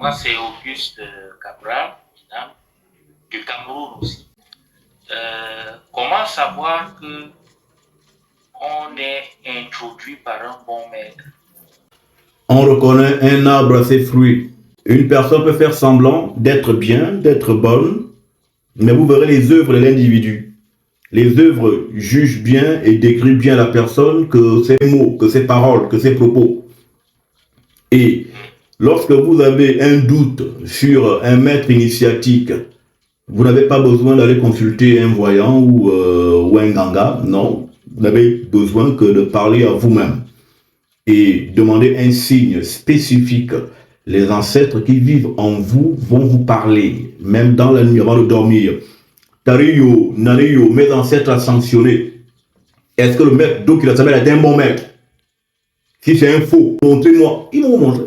Moi, c'est Auguste Cabral, du Cameroun aussi. Comment savoir que on est introduit par un bon maître? On reconnaît un arbre à ses fruits. Une personne peut faire semblant d'être bien, d'être bonne, mais vous verrez les œuvres de l'individu. Les œuvres jugent bien et décrivent bien la personne, que ses mots, que ses paroles, que ses propos. Et lorsque vous avez un doute sur un maître initiatique, vous n'avez pas besoin d'aller consulter un voyant ou un ganga, non. Vous n'avez besoin que de parler à vous-même et demander un signe spécifique. Les ancêtres qui vivent en vous vont vous parler, même dans la nuit avant de dormir. Tariyo, Nariyo, mes ancêtres à sanctionner. Est-ce que le maître d'eau qui la s'appelle est un bon maître? Si c'est un faux, montrez-moi. Ils vont vous montrer.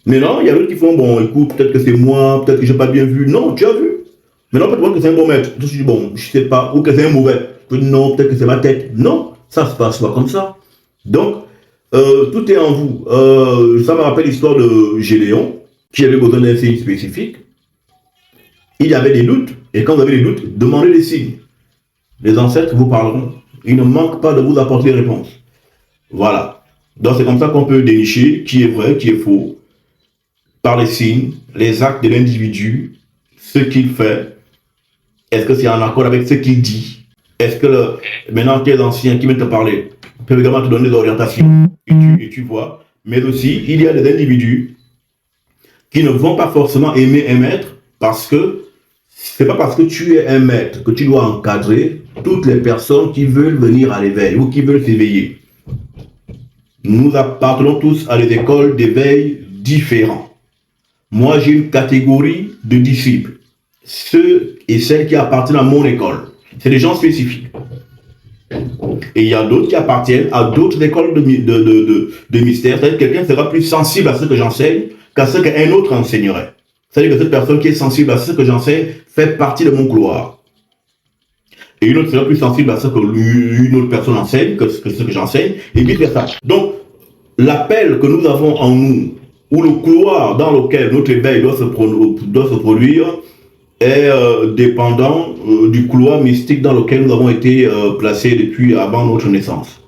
Mais non, il y a d'autres qui font, bon, écoute, peut-être que c'est moi, peut-être que j'ai pas bien vu. Non, tu as vu. Maintenant, peut-être que c'est un bon maître. Je dis, bon, je sais pas. Ou que c'est un mauvais. Je dis, non, peut-être que c'est ma tête. Non, ça se passe pas comme ça. Donc, tout est en vous. Ça me rappelle l'histoire de Gédéon, qui avait besoin d'un signe spécifique. Il y avait des doutes. Et quand vous avez des doutes, demandez des signes. Les ancêtres vous parleront. Ils ne manquent pas de vous apporter des réponses. Voilà. Donc, c'est comme ça qu'on peut dénicher qui est vrai, qui est faux, par les signes, les actes de l'individu, ce qu'il fait. Est-ce que c'est en accord avec ce qu'il dit? Est-ce que maintenant tes anciens qui viennent te parler peuvent également te donner des orientations et tu vois. Mais aussi, il y a des individus qui ne vont pas forcément aimer un maître parce que c'est pas parce que tu es un maître que tu dois encadrer toutes les personnes qui veulent venir à l'éveil ou qui veulent s'éveiller. Nous appartenons tous à des écoles d'éveil différents. Moi, j'ai une catégorie de disciples. Ceux et celles qui appartiennent à mon école. C'est des gens spécifiques. Et il y a d'autres qui appartiennent à d'autres écoles de mystère. C'est-à-dire que quelqu'un sera plus sensible à ce que j'enseigne qu'à ce qu'un autre enseignerait. C'est-à-dire que cette personne qui est sensible à ce que j'enseigne fait partie de mon couloir. Et une autre sera plus sensible à ce qu'une autre personne enseigne que ce que j'enseigne, et vice-versa. Donc, l'appel que nous avons en nous, ou le couloir dans lequel notre éveil doit se produire, est dépendant du couloir mystique dans lequel nous avons été placés depuis avant notre naissance.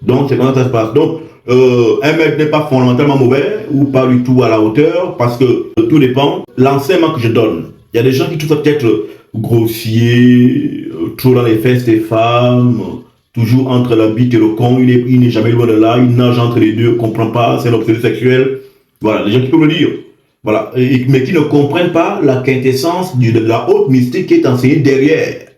Donc, c'est comment ça se passe. Donc, un maître n'est pas fondamentalement mauvais ou pas du tout à la hauteur parce que tout dépend de l'enseignement que je donne. Il y a des gens qui trouvent peut-être grossier, trop dans les fesses des femmes, toujours entre la bite et le con, il n'est jamais loin de là, il nage entre les deux, ne comprend pas, c'est un obsédé sexuel. Voilà, des gens qui peuvent le dire. Voilà, mais qui ne comprennent pas la quintessence de la haute mystique qui est enseignée derrière.